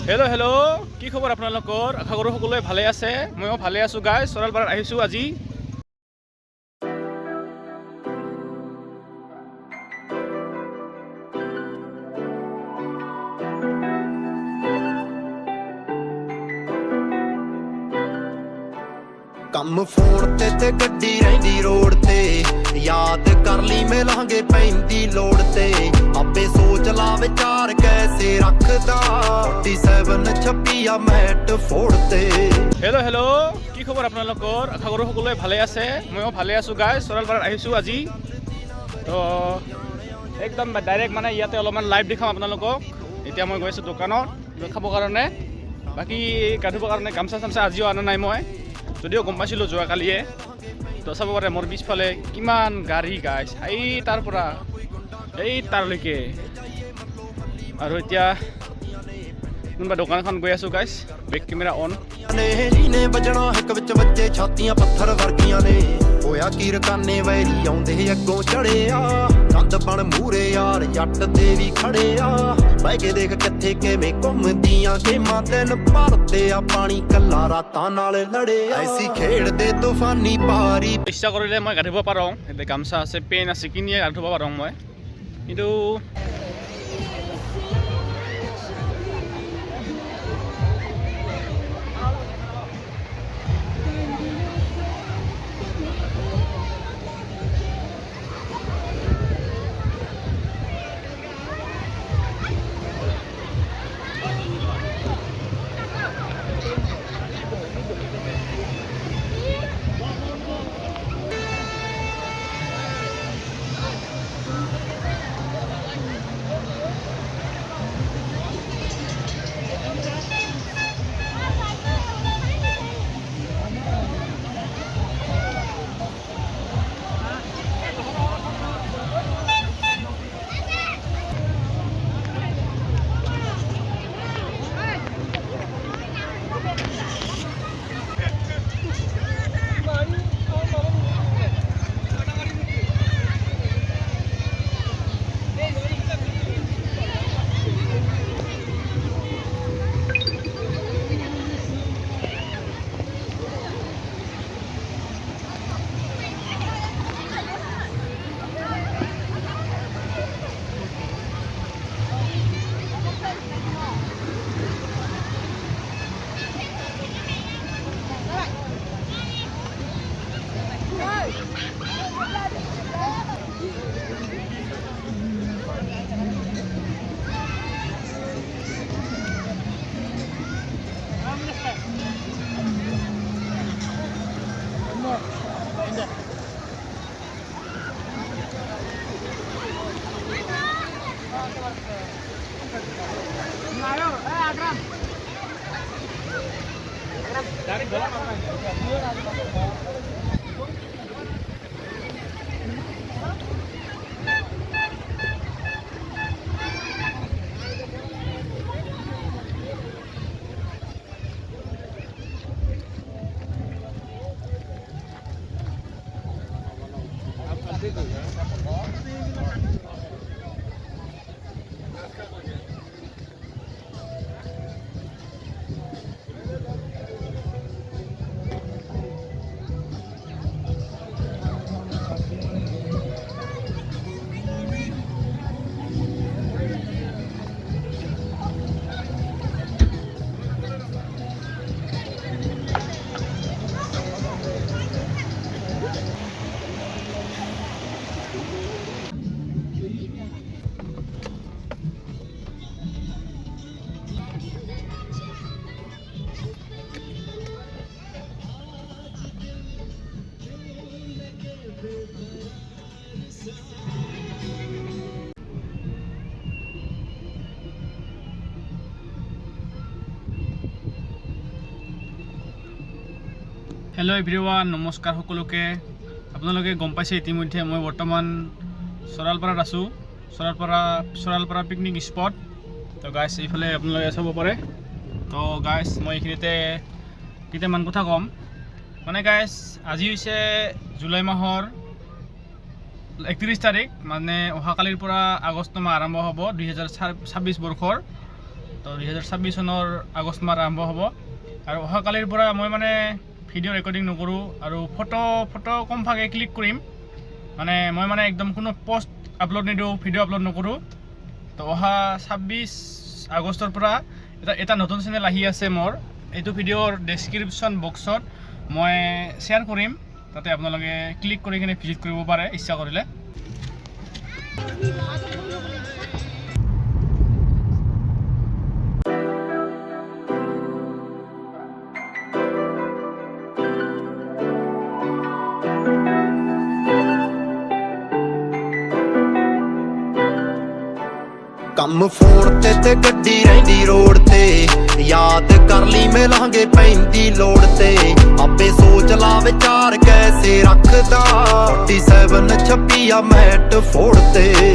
Hello' hello', কি খবৰ আপোনালোকৰ? আশা কৰোঁ সকলোৱে ভালে আছে। ময়ো ভালে আছোঁ গাইজ। চৰালপাৰাত আহিছোঁ আজি। ਕੰਮ ਫੋਨ ਤੇ ਗੱਡੀ ਰਹਿੰਦੀ ਰੋਡ ਤੇ ਯਾਦ ਕਰ ਲਈ ਮਿਲਾਂਗੇ ਪੈਂਦੀ ਲੋੜ ਤੇ ਆਪੇ ਸੋਚ ਲਾ ਵਿਚਾਰ ਕੈਸੇ ਰੱਖਦਾ 47 ਛੱਪੀਆ ਮੈਟ ਫੋੜ ਤੇ হেল্ল' হেল্ল', কি খবৰ আপোনালোকৰ? আশা কৰোঁ সকলোৱে ভালে আছে। ময়ো ভালে আছোঁ গাইজ। চৰালপাৰাত আহিছোঁ আজি। তো একদম ডাইৰেক্ট মানে ইয়াতে অলপমান লাইভ দেখাম আপোনালোকক। এতিয়া মই গৈ আছোঁ দোকানত খাবৰ কাৰণে। বাকী গা ধুবৰ কাৰণে গামচা চামচা আজিও অনা নাই মই, যদিও গম পাইছিলোঁ যোৱাকালিয়ে। তো চাব পাৰে মোৰ পিছফালে কিমান গাড়ী গাইজ, এই তাৰ পৰা এই তাৰলৈকে। আৰু এতিয়া কোনোবা দোকান এখন গৈ আছোঁ গাইজ। Back camera on. ਨੇ ਵੱਜਣਾ ਇੱਕ ਵਿੱਚ ਵੱਜੇ ਛਾਤੀਆਂ ਪੱਥਰ ਵਰਗੀਆਂ ਨੇ ਹੋਇਆ ਕੀ ਰਕਾਨੇ ਵੈਰੀ ਆਉਂਦੇ ਅੱਗੋਂ ਚੜਿਆ ਕੰਧ ਬਣ ਮੂਰੇ ਯਾਰ ਜੱਟ ਦੇ ਵੀ ਖੜੇ ਆ ਬਹਿ ਕੇ ਦੇਖ ਕਿੱਥੇ ਕਿਵੇਂ ਘੁੰਮਦੀਆਂ ਗੇਮਾਂ ਦਿਨ ਭਰਦੇ ਆ ਪਾਣੀ ਕੱਲਾ ਰਾਤਾਂ ਨਾਲ ਲੜੇ ਐਸੀ ਖੇਡਦੇ ਤੂਫਾਨੀ ਪਾਰੀ ইচ্ছা কৰিলে মই গা ধুব পাৰোঁ। এতিয়া গামচা আছে, পেন আছে, কিনিয়ে গা ধুব পাৰোঁ মই। কিন্তু হেল্ল' এভৰিৱান, নমস্কাৰ সকলোকে। আপোনালোকে গম পাইছে ইতিমধ্যে মই বৰ্তমান চৰালপাৰাত আছোঁ। চৰালপাৰা পিকনিক স্পট। তো গাইছ এইফালে আপোনালোকে চাব পাৰে। তো গাইছ মই এইখিনিতে কেইটামান কথা ক'ম। মানে গাইছ আজি হৈছে জুলাই মাহৰ 31 তাৰিখ, মানে অহাকালিৰ পৰা আগষ্ট মাহ আৰম্ভ হ'ব 2026 বৰ্ষৰ। তো 2026 চনৰ আগষ্ট মাহ আৰম্ভ হ'ব আৰু অহাকালিৰ পৰা মই মানে ভিডিঅ' ৰেকৰ্ডিং নকৰোঁ আৰু ফটো কমভাগে ক্লিক কৰিম মানে মই মানে একদম কোনো পোষ্ট আপলোড নিদিওঁ ভিডিঅ' আপলোড নকৰোঁ তো অহা 26 আগষ্টৰ পৰা এটা নতুন চেনেল আহি আছে মোৰ এইটো ভিডিঅ'ৰ ডেছক্ৰিপশ্যন বক্সত মই শ্বেয়াৰ কৰিম তাতে আপোনালোকে ক্লিক কৰি কিনে ভিজিট কৰিব পাৰে ইচ্ছা কৰিলে ਕੰਮ ਫੋਨ ਤੇ ਗੱਡੀ ਰਹਿੰਦੀ ਰੋਡ ਤੇ ਯਾਦ ਕਰ ਲਈ ਮਿਲਾਂਗੇ ਪੈਂਦੀ ਲੋੜ ਤੇ ਆਪੇ ਸੋਚ ਲਾ ਵਿਚਾਰ ਕੈਸੇ ਰੱਖਦਾ 47 ਛੱਪੀ ਆ ਮੈਟ ਫੋੜ ਤੇ